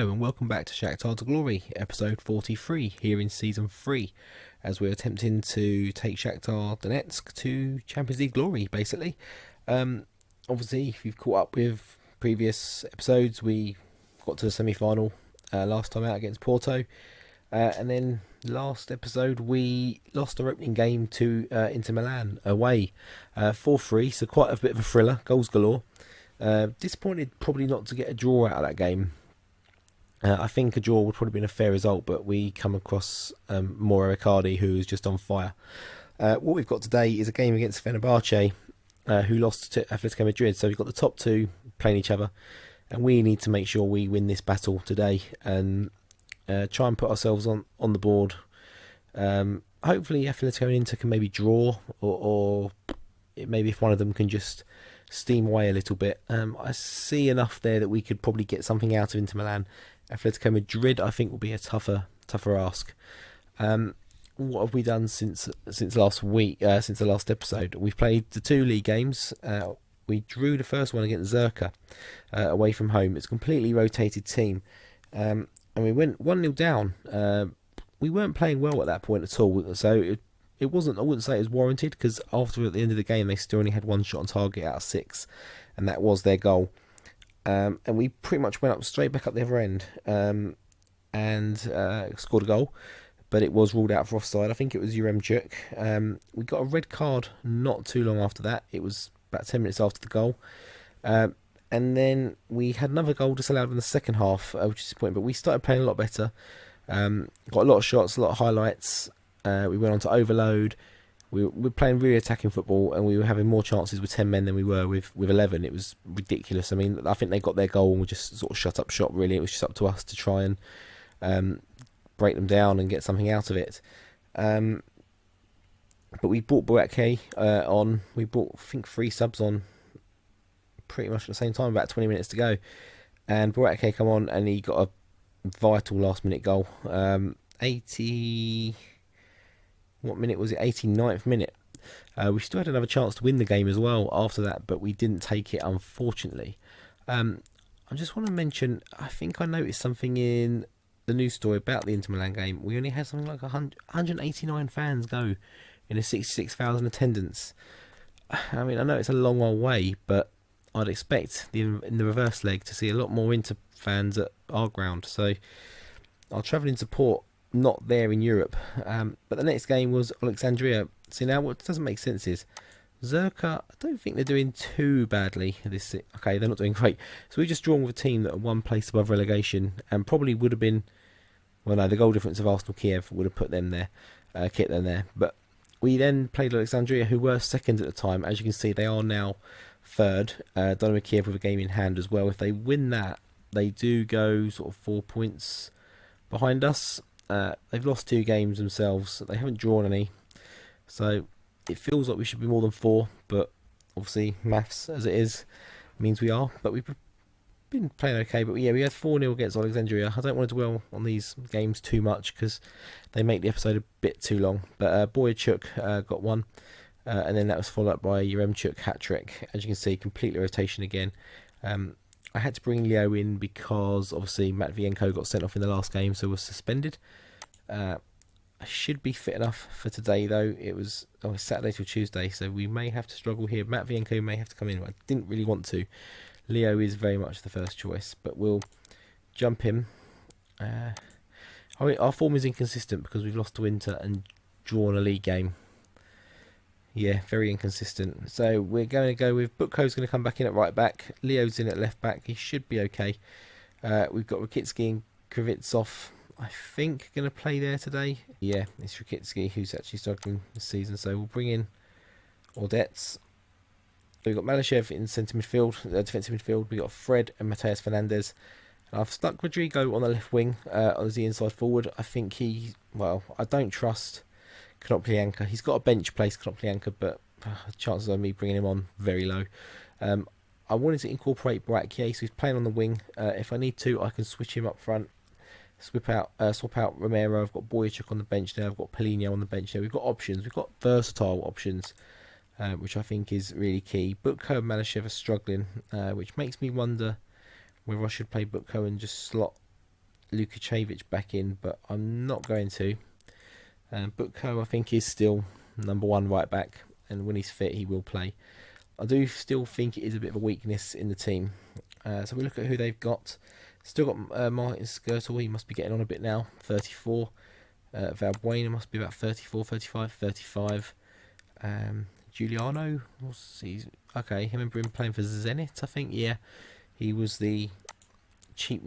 Hello and welcome back to Shakhtar Glory, episode 43 here in season 3, as we're attempting to take Shakhtar Donetsk to Champions League glory, basically. Obviously, if you've caught up with previous episodes, we got to the semi-final last time out against Porto, and then last episode we lost our opening game to Inter Milan away, 4-3, so quite a bit of a thriller, goals galore. Disappointed probably not to get a draw out of that game. I think a draw would probably been a fair result, but we come across Mauro Icardi, who is just on fire. What we've got today is a game against Fenerbahce, who lost to Atletico Madrid. So we've got the top two playing each other, and we need to make sure we win this battle today and try and put ourselves on the board. Hopefully Atletico and Inter can maybe draw, or maybe if one of them can just steam away a little bit. I see enough there that we could probably get something out of Inter Milan. Atletico Madrid, I think, will be a tougher ask. What have we done since last week? Since the last episode, we've played the two league games. We drew the first one against Zerka away from home. It's a completely rotated team, and we went 1-0 down. We weren't playing well at that point at all, so it wasn't. I wouldn't say it was warranted, because at the end of the game they still only had one shot on target out of 6, and that was their goal. And we pretty much went up straight back up the other end and scored a goal, but it was ruled out for offside. I think it was FM2018. We got a red card not too long after that. It was about 10 minutes after the goal. And then we had another goal disallowed in the second half, which is disappointing, but we started playing a lot better. Got a lot of shots, a lot of highlights. We went on to overload. We were playing really attacking football, and we were having more chances with 10 men than we were with 11. It was ridiculous. I mean, I think they got their goal and we just sort of shut up shop, really. It was just up to us to try and break them down and get something out of it. But we brought Buake on. We brought, I think, 3 subs on pretty much at the same time, about 20 minutes to go. And Buake come on, and he got a vital last-minute goal. 80... What minute was it? 89th minute. We still had another chance to win the game as well after that, but we didn't take it, unfortunately. I just want to mention, I think I noticed something in the news story about the Inter Milan game. We only had something like 189 fans go in a 66,000 attendance. I mean, I know it's a long way away, but I'd expect in the reverse leg to see a lot more Inter fans at our ground. So our travelling support not there in Europe. But the next game was Alexandria. See, now what doesn't make sense is Zerka, I don't think they're doing too badly. Okay, they're not doing great. So we just drawn with a team that are one place above relegation, and probably would have been, well, no, the goal difference of Arsenal Kiev would have put them there, kept them there. But we then played Alexandria, who were second at the time. As you can see, they are now third. Dynamo Kiev with a game in hand as well. If they win that, they do go sort of 4 points behind us. They've lost 2 games themselves. They haven't drawn any, so it feels like we should be more than 4. But obviously, maths as it is means we are. But we've been playing okay. But yeah, we had 4-0 against Alexandria. I don't want to dwell on these games too much because they make the episode a bit too long. But Boyachuk got one, and then that was followed up by Yaremchuk hat-trick. As you can see, complete rotation again. I had to bring Leo in because obviously Matvienko got sent off in the last game, so was suspended. I should be fit enough for today, though. It's Saturday till Tuesday, so we may have to struggle here. Matvienko may have to come in. I didn't really want to. Leo is very much the first choice, but we'll jump him. Our form is inconsistent because we've lost to Inter and drawn a league game. Yeah, very inconsistent. So we're going to go with Butko's going to come back in at right back. Leo's in at left back. He should be okay. We've got Rakitsky and Krivitsov, I think, going to play there today. Yeah, it's Rakitsky who's actually struggling this season. So we'll bring in Ordets. We've got Malashev in centre midfield, defensive midfield. We've got Fred and Mateus Fernandez. And I've stuck Rodrigo on the left wing as the inside forward. I think I don't trust Konoplyanka. He's got a bench place, Konoplyanka, but chances of me bringing him on very low. I wanted to incorporate Buake, so he's playing on the wing. If I need to, I can switch him up front. Swap out Romero. I've got Boyachuk on the bench now. I've got Polino on the bench now. We've got options. We've got versatile options, which I think is really key. Butko and Malashev are struggling, which makes me wonder whether I should play Butko and just slot Lukačević back in, but I'm not going to. Butko, I think, is still number one right back, and when he's fit, he will play. I do still think it is a bit of a weakness in the team. So we look at who they've got. Still got Martin Skirtle, he must be getting on a bit now, 34. Valbuena must be about 34, 35, 35. Giuliano, okay, I remember him playing for Zenit, I think, yeah. He was the cheap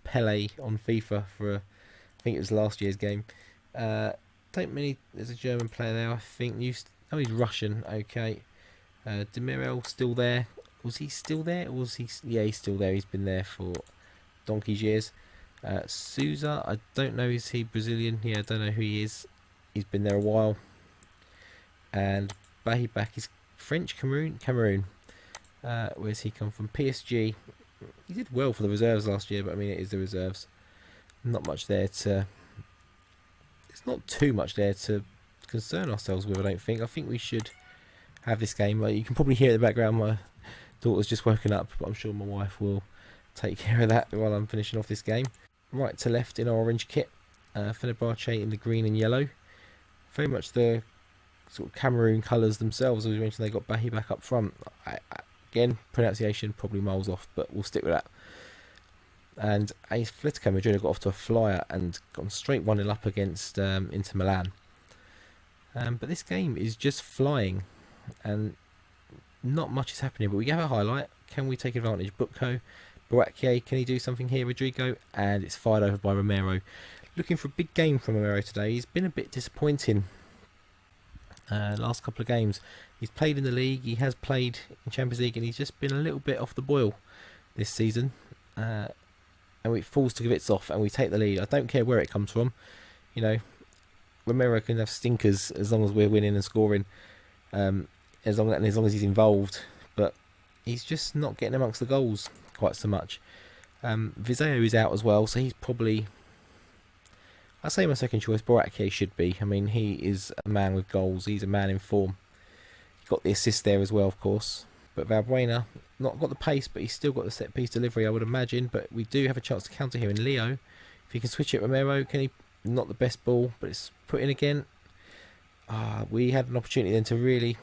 Pele on FIFA for, I think it was last year's game. There's a German player there, I think. He's Russian, okay. Demirel still there. Was he still there? Or was he? Yeah, he's still there. He's been there for donkey's years. Souza, I don't know. Is he Brazilian? Yeah, I don't know who he is. He's been there a while. And Bahibak is French, Cameroon. Where's he come from? PSG. He did well for the reserves last year, but I mean, it is the reserves. Not much there to. It's not too much there to concern ourselves with, I don't think. I think we should have this game. You can probably hear in the background my daughter's just woken up, but I'm sure my wife will take care of that while I'm finishing off this game. Right to left in our orange kit, Fenerbahce in the green and yellow. Very much the sort of Cameroon colours themselves. As we mentioned, they got Bahi back up front. Again, pronunciation probably miles off, but we'll stick with that. And Atletico Madrid got off to a flyer and gone straight 1-0 up against Inter Milan. But this game is just flying, and not much is happening. But we have a highlight. Can we take advantage? Butko, Boakye, can he do something here? Rodrigo, and it's fired over by Romero. Looking for a big game from Romero today. He's been a bit disappointing last couple of games. He's played in the league, he has played in Champions League, and he's just been a little bit off the boil this season. And it falls to Gvitz off, and we take the lead. I don't care where it comes from. You know, Romero can have stinkers as long as we're winning and scoring, as long as he's involved. But he's just not getting amongst the goals quite so much. Vizeo is out as well, so he's probably, I say my second choice. Boakye should be. I mean, he is a man with goals. He's a man in form. He got the assist there as well, of course. But Valbuena, not got the pace, but he's still got the set piece delivery, I would imagine. But we do have a chance to counter here in Leo. If he can switch it, Romero, can he? Not the best ball, but it's put in again. We had an opportunity then to really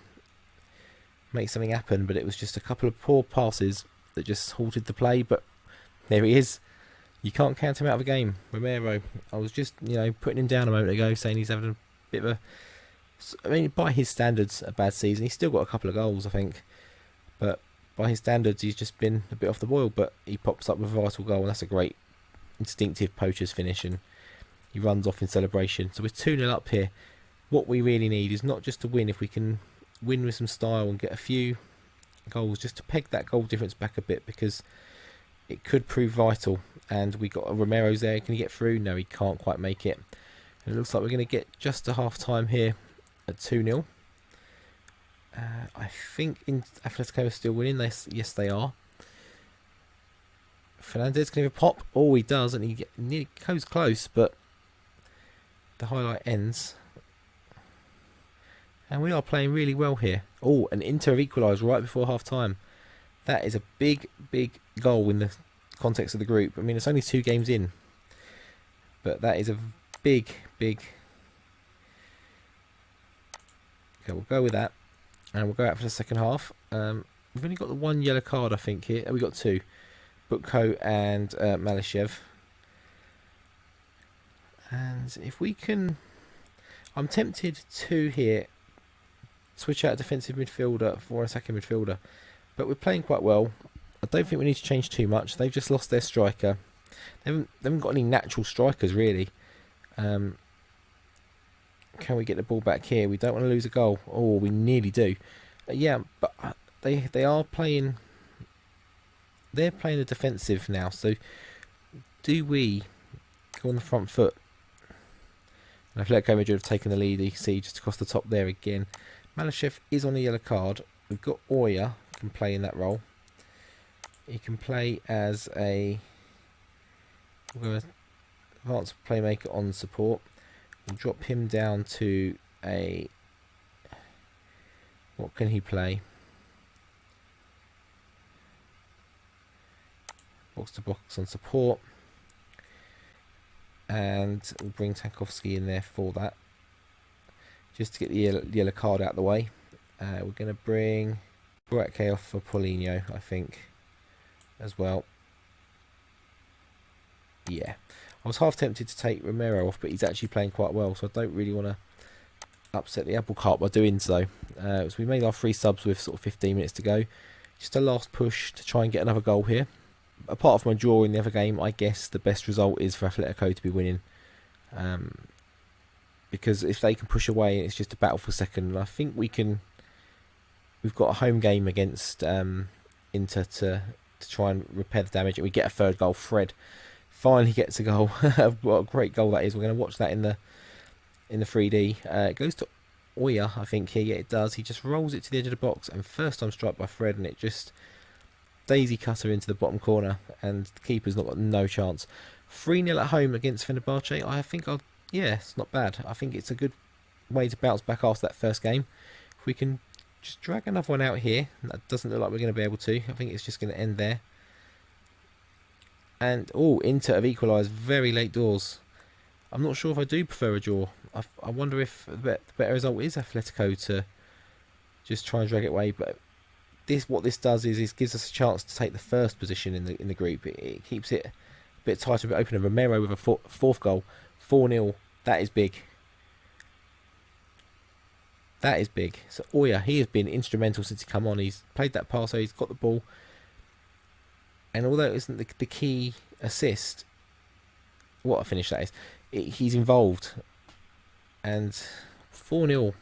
make something happen, but it was just a couple of poor passes that just halted the play. But there he is. You can't count him out of a game, Romero. I was just, putting him down a moment ago, saying he's having a bit of a, I mean, by his standards, a bad season. He's still got a couple of goals, I think. But by his standards, he's just been a bit off the boil. But he pops up with a vital goal, and that's a great instinctive poacher's finish. And he runs off in celebration. So we're 2-0 up here. What we really need is not just to win. If we can win with some style and get a few goals, just to peg that goal difference back a bit, because it could prove vital. And we got Romero's there. Can he get through? No, he can't quite make it. And it looks like we're going to get just a half time here at 2-0. I think Atletico are still winning. Yes, they are. Fernandez can have a pop. Oh, he does, and he nearly goes close, but the highlight ends. And we are playing really well here. Oh, and Inter have equalised right before half time. That is a big, big goal in the context of the group. I mean, it's only 2 games in, but that is a big, big. Okay, we'll go with that, and we'll go out for the second half. We've only got the 1 yellow card, I think, here. We got 2, Butko and Malishev. And if we can, I'm tempted to here switch out a defensive midfielder for an attacking midfielder, but we're playing quite well. I don't think we need to change too much. They've just lost their striker. They haven't got any natural strikers, really. Can we get the ball back here? We don't want to lose a goal. Oh, we nearly do. Yeah, but they are playing. They're playing a defensive now. So, do we go on the front foot? And Atletico Madrid have taken the lead. You can see just across the top there again. Malishev is on a yellow card. We've got Oya, can play in that role. He can play as a advanced playmaker on support. We'll drop him down to a, what can he play? Box to box on support. and we'll bring Tankovsky in there for that, just to get the yellow card out of the way. We're going to bring Buratke off for Paulinho, I think, as well. Yeah, I was half tempted to take Romero off, but he's actually playing quite well, so I don't really want to upset the apple cart by doing so. So we made our 3 subs with sort of 15 minutes to go. Just a last push to try and get another goal here. Apart from a draw in the other game, I guess the best result is for Atletico to be winning. Because if they can push away, it's just a battle for second. And I think we can. We've got a home game against Inter to try and repair the damage, and we get a 3rd goal. Fred finally gets a goal. What a great goal that is! We're going to watch that in the 3D. It goes to Oya, I think here. Yeah, it does. He just rolls it to the edge of the box, and first time strike by Fred, and it just daisy cutter into the bottom corner, and the keeper's got no chance. 3-0 at home against Fenerbahce. I think yeah, it's not bad. I think it's a good way to bounce back after that first game. If we can just drag another one out here, that doesn't look like we're going to be able to. I think it's just going to end there. And Inter have equalised very late doors. I'm not sure if I do prefer a draw. I wonder if the better result is Atletico to just try and drag it away, but what this does is it gives us a chance to take the first position in the group. It keeps it a bit tighter, a bit opener. Romero with a 4th goal, 4-0. That is big. That is big. So Oya, he has been instrumental since he come on. He's played that pass, so he's got the ball. And although it isn't the key assist, what a finish that is. He's involved. And 4-0.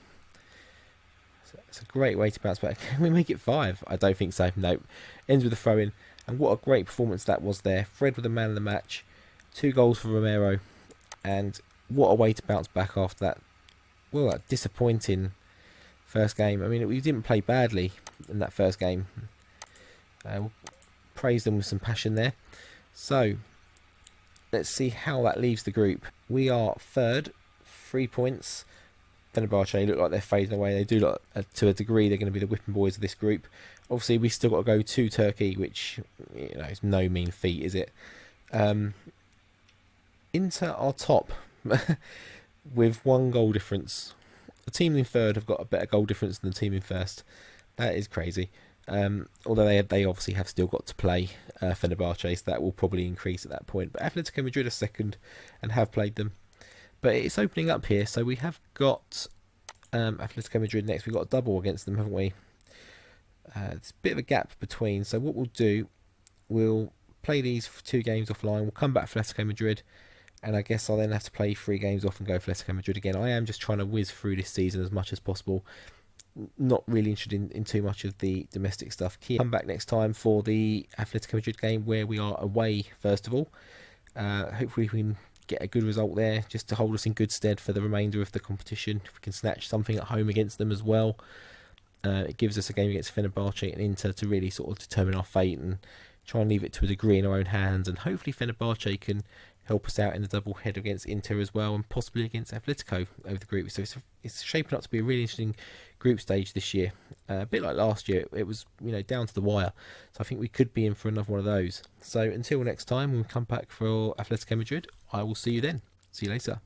It's a great way to bounce back. Can we make it 5? I don't think so. Nope. Ends with a throw-in. And what a great performance that was there. Fred with the man of the match. 2 goals for Romero. And what a way to bounce back after that. Well, that disappointing first game. I mean, we didn't play badly in that first game. We'll praise them with some passion there. So, let's see how that leaves the group. We are 3rd. 3 points. Fenerbahce look like they're fading away. They do look, to a degree, they're going to be the whipping boys of this group. Obviously, we still got to go to Turkey, which is no mean feat, is it? Inter are top with 1 goal difference. The team in 3rd have got a better goal difference than the team in 1st. That is crazy. Although they obviously have still got to play Fenerbahce, so that will probably increase at that point. But Atletico Madrid are 2nd and have played them. But it's opening up here, so we have got Atletico Madrid next. We've got a double against them, haven't we? There's a bit of a gap between, so what we'll do, we'll play these 2 games offline. We'll come back for Atletico Madrid, and I guess I'll then have to play 3 games off and go for Atletico Madrid again. I am just trying to whiz through this season as much as possible. Not really interested in too much of the domestic stuff. Come back next time for the Atletico Madrid game, where we are away first of all. Hopefully we can get a good result there, just to hold us in good stead for the remainder of the competition. If we can snatch something at home against them as well, it gives us a game against Fenerbahce and Inter to really sort of determine our fate and try and leave it to a degree in our own hands. And hopefully Fenerbahce can help us out in the double head against Inter as well, and possibly against Atletico over the group. So it's shaping up to be a really interesting group stage this year. A bit like last year, it was down to the wire. So I think we could be in for another one of those. So until next time, when we come back for Atletico Madrid, I will see you then. See you later.